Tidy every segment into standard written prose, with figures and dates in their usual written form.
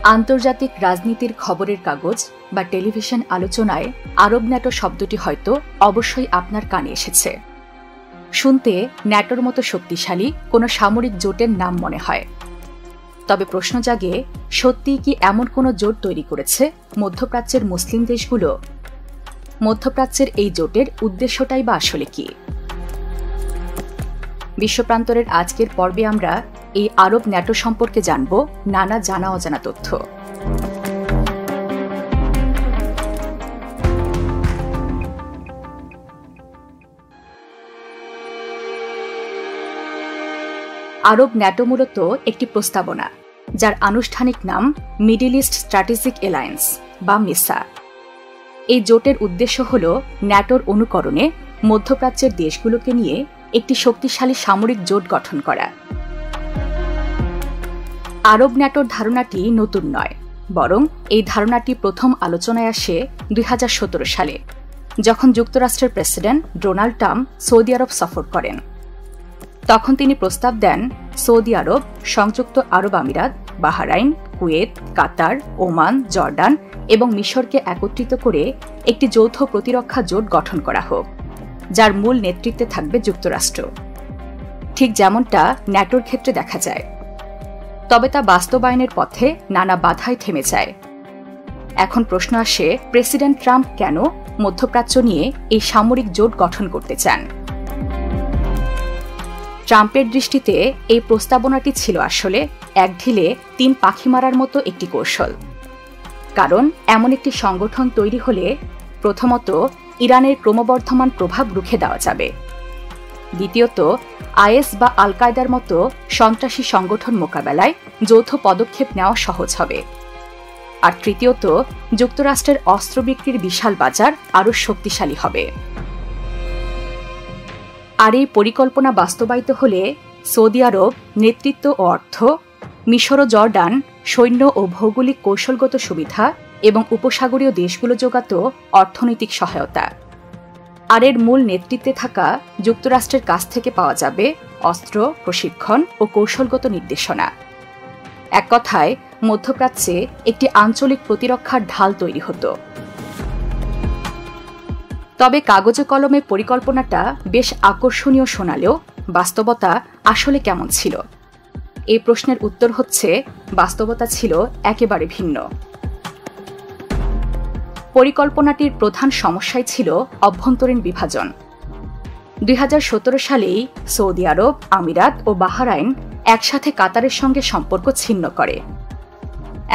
আন্তর্জাতিক রাজনীতির খবরের কাগজ বা টেলিভিশন আলোচনায় আরব ন্যাটো শব্দটি হয়তো অবশ্যই আপনার কানে এসেছে। শুনতে ন্যাটোর মতো শক্তিশালী কোনো সামরিক জোটের নাম মনে হয়। তবে প্রশ্ন জাগে, সত্যিই কি এমন কোনো জোট তৈরি করেছে মধ্যপ্রাচ্যের মুসলিম দেশগুলো? মধ্যপ্রাচ্যের এই জোটের উদ্দেশ্যটাই বা আসলে কি? বিশ্বপ্রান্তরের আজকের পর্বে আমরা এই আরব ন্যাটো সম্পর্কে জানব নানা জানা অজানা তথ্য। আরব ন্যাটো মূলত একটি প্রস্তাবনা, যার আনুষ্ঠানিক নাম মিডল ইস্ট স্ট্র্যাটেজিক অ্যালায়েন্স বা মিসা। এই জোটের উদ্দেশ্য হল ন্যাটোর অনুকরণে মধ্যপ্রাচ্যের দেশগুলোকে নিয়ে একটি শক্তিশালী সামরিক জোট গঠন করা। আরব ন্যাটোর ধারণাটি নতুন নয়, বরং এই ধারণাটি প্রথম আলোচনায় আসে 2017 সালে, যখন যুক্তরাষ্ট্রের প্রেসিডেন্ট ডোনাল্ড ট্রাম্প সৌদি আরব সফর করেন। তখন তিনি প্রস্তাব দেন সৌদি আরব, সংযুক্ত আরব আমিরাত, বাহরাইন, কুয়েত, কাতার, ওমান, জর্ডান এবং মিশরকে একত্রিত করে একটি যৌথ প্রতিরক্ষা জোট গঠন করা হোক, যার মূল নেতৃত্বে থাকবে যুক্তরাষ্ট্র, ঠিক যেমনটা ন্যাটোর ক্ষেত্রে দেখা যায়। তবে তা বাস্তবায়নের পথে নানা বাধায় থেমে যায়। এখন প্রশ্ন আসে, প্রেসিডেন্ট ট্রাম্প কেন মধ্যপ্রাচ্য নিয়ে এই সামরিক জোট গঠন করতে চান? ট্রাম্পের দৃষ্টিতে এই প্রস্তাবনাটি ছিল আসলে এক ঢিলে 3 পাখি মারার মতো একটি কৌশল। কারণ এমন একটি সংগঠন তৈরি হলে প্রথমত ইরানের ক্রমবর্ধমান প্রভাব রুখে দেওয়া যাবে, দ্বিতীয়ত আইএস বা আল কায়দার মতো সন্ত্রাসী সংগঠন মোকাবেলায় যৌথ পদক্ষেপ নেওয়া সহজ হবে, আর তৃতীয়ত যুক্তরাষ্ট্রের অস্ত্র বিক্রির বিশাল বাজার আরও শক্তিশালী হবে। আর এই পরিকল্পনা বাস্তবায়িত হলে সৌদি আরব নেতৃত্ব ও অর্থ, মিশর ও জর্ডান সৈন্য ও ভৌগোলিক কৌশলগত সুবিধা এবং উপসাগরীয় দেশগুলো যোগাত অর্থনৈতিক সহায়তা, আর এর মূল নেতৃত্বে থাকা যুক্তরাষ্ট্রের কাছ থেকে পাওয়া যাবে অস্ত্র, প্রশিক্ষণ ও কৌশলগত নির্দেশনা। এক কথায় মধ্যপ্রাচ্যে একটি আঞ্চলিক প্রতিরক্ষার ঢাল তৈরি হতো। তবে কাগজে কলমে পরিকল্পনাটা বেশ আকর্ষণীয় শোনালেও বাস্তবতা আসলে কেমন ছিল? এই প্রশ্নের উত্তর হচ্ছে, বাস্তবতা ছিল একেবারে ভিন্ন। পরিকল্পনাটির প্রধান সমস্যাই ছিল অভ্যন্তরীণ বিভাজন। 2017 সালেই সৌদি আরব, আমিরাত ও বাহরাইন একসাথে কাতারের সঙ্গে সম্পর্ক ছিন্ন করে।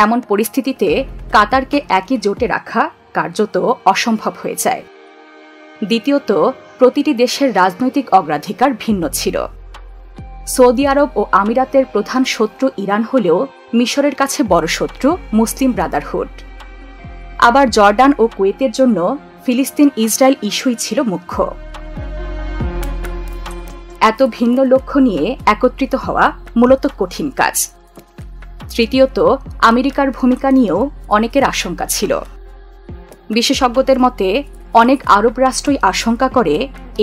এমন পরিস্থিতিতে কাতারকে একই জোটে রাখা কার্যত অসম্ভব হয়ে যায়। দ্বিতীয়ত, প্রতিটি দেশের রাজনৈতিক অগ্রাধিকার ভিন্ন ছিল। সৌদি আরব ও আমিরাতের প্রধান শত্রু ইরান হলেও মিশরের কাছে বড় শত্রু মুসলিম ব্রাদারহুড। আবার জর্ডান ও কুয়েতের জন্য ফিলিস্তিন ইসরায়েল ইস্যুই ছিল মুখ্য। এত ভিন্ন লক্ষ্য নিয়ে একত্রিত হওয়া মূলত কঠিন কাজ। তৃতীয়ত, আমেরিকার ভূমিকা নিয়েও অনেকের আশঙ্কা ছিল। বিশেষজ্ঞদের মতে অনেক আরব রাষ্ট্রই আশঙ্কা করে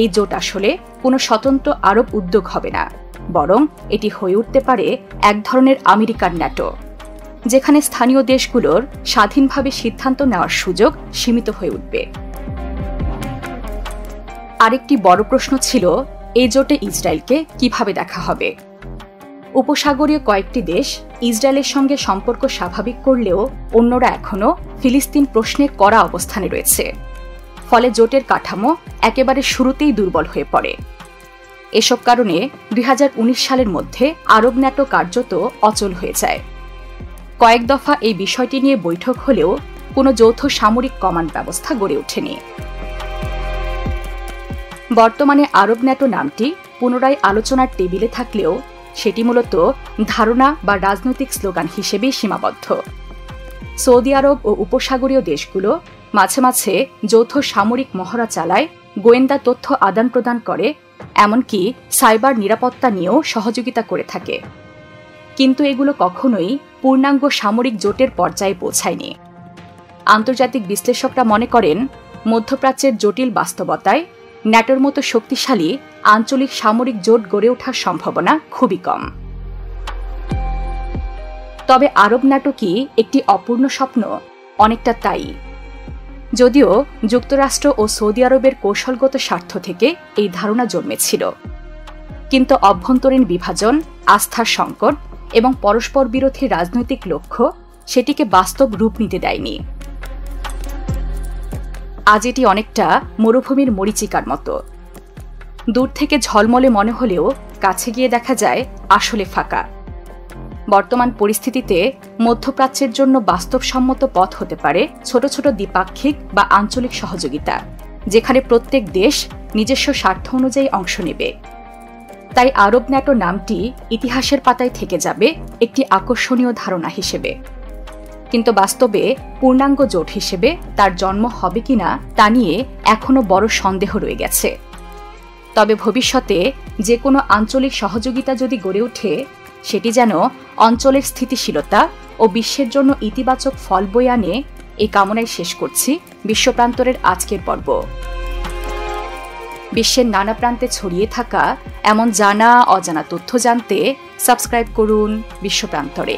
এই জোট আসলে কোনো স্বতন্ত্র আরব উদ্যোগ হবে না, বরং এটি হয়ে উঠতে পারে এক ধরনের আমেরিকার ন্যাটো, যেখানে স্থানীয় দেশগুলোর স্বাধীনভাবে সিদ্ধান্ত নেওয়ার সুযোগ সীমিত হয়ে উঠবে। আরেকটি বড় প্রশ্ন ছিল, এই জোটে ইসরায়েলকে কিভাবে দেখা হবে? উপসাগরীয় কয়েকটি দেশ ইসরায়েলের সঙ্গে সম্পর্ক স্বাভাবিক করলেও অন্যরা এখনও ফিলিস্তিন প্রশ্নে কড়া অবস্থানে রয়েছে। ফলে জোটের কাঠামো একেবারে শুরুতেই দুর্বল হয়ে পড়ে। এসব কারণে 2019 সালের মধ্যে আরব ন্যাটো কার্যত অচল হয়ে যায়। কয়েক দফা এই বিষয়টি নিয়ে বৈঠক হলেও কোনো যৌথ সামরিক কমান্ড ব্যবস্থা গড়ে ওঠেনি। বর্তমানে আরব ন্যাটো নামটি পুনরায় আলোচনার টেবিলে থাকলেও সেটি মূলত ধারণা বা রাজনৈতিক স্লোগান হিসেবেই সীমাবদ্ধ। সৌদি আরব ও উপসাগরীয় দেশগুলো মাঝে মাঝে যৌথ সামরিক মহড়া চালায়, গোয়েন্দা তথ্য আদান প্রদান করে, এমনকি সাইবার নিরাপত্তা নিয়েও সহযোগিতা করে থাকে। কিন্তু এগুলো কখনোই পূর্ণাঙ্গ সামরিক জোটের পর্যায়ে পৌঁছায়নি। আন্তর্জাতিক বিশ্লেষকরা মনে করেন, মধ্যপ্রাচ্যের জটিল বাস্তবতায় ন্যাটোর মতো শক্তিশালী আঞ্চলিক সামরিক জোট গড়ে ওঠার সম্ভাবনা খুবই কম। তবে আরব নাটকই একটি অপূর্ণ স্বপ্ন, অনেকটা তাই। যদিও যুক্তরাষ্ট্র ও সৌদি আরবের কৌশলগত স্বার্থ থেকে এই ধারণা জন্মেছিল, কিন্তু অভ্যন্তরীণ বিভাজন, আস্থার সংকট এবং পরস্পর বিরোধী রাজনৈতিক লক্ষ্য সেটিকে বাস্তব রূপ নিতে দেয়নি। আজ এটি অনেকটা মরুভূমির মরীচিকার মতো। দূর থেকে ঝলমলে মনে হলেও কাছে গিয়ে দেখা যায় আসলে ফাঁকা। বর্তমান পরিস্থিতিতে মধ্যপ্রাচ্যের জন্য বাস্তবসম্মত পথ হতে পারে ছোট ছোট দ্বিপাক্ষিক বা আঞ্চলিক সহযোগিতা, যেখানে প্রত্যেক দেশ নিজস্ব স্বার্থ অনুযায়ী অংশ নেবে। তাই আরব ন্যাটো নামটি ইতিহাসের পাতায় থেকে যাবে একটি আকর্ষণীয় ধারণা হিসেবে, কিন্তু বাস্তবে পূর্ণাঙ্গ জোট হিসেবে তার জন্ম হবে কিনা তা নিয়ে এখনও বড় সন্দেহ রয়ে গেছে। তবে ভবিষ্যতে যে কোনো আঞ্চলিক সহযোগিতা যদি গড়ে ওঠে, সেটি যেন অঞ্চলের স্থিতিশীলতা ও বিশ্বের জন্য ইতিবাচক ফল বয়ে আনে, এই কামনায় শেষ করছি বিশ্বপ্রান্তরের আজকের পর্ব। বিশ্বের নানা প্রান্তে ছড়িয়ে থাকা এমন জানা অজানা তথ্য জানতে সাবস্ক্রাইব করুন বিশ্বপ্রান্তরে।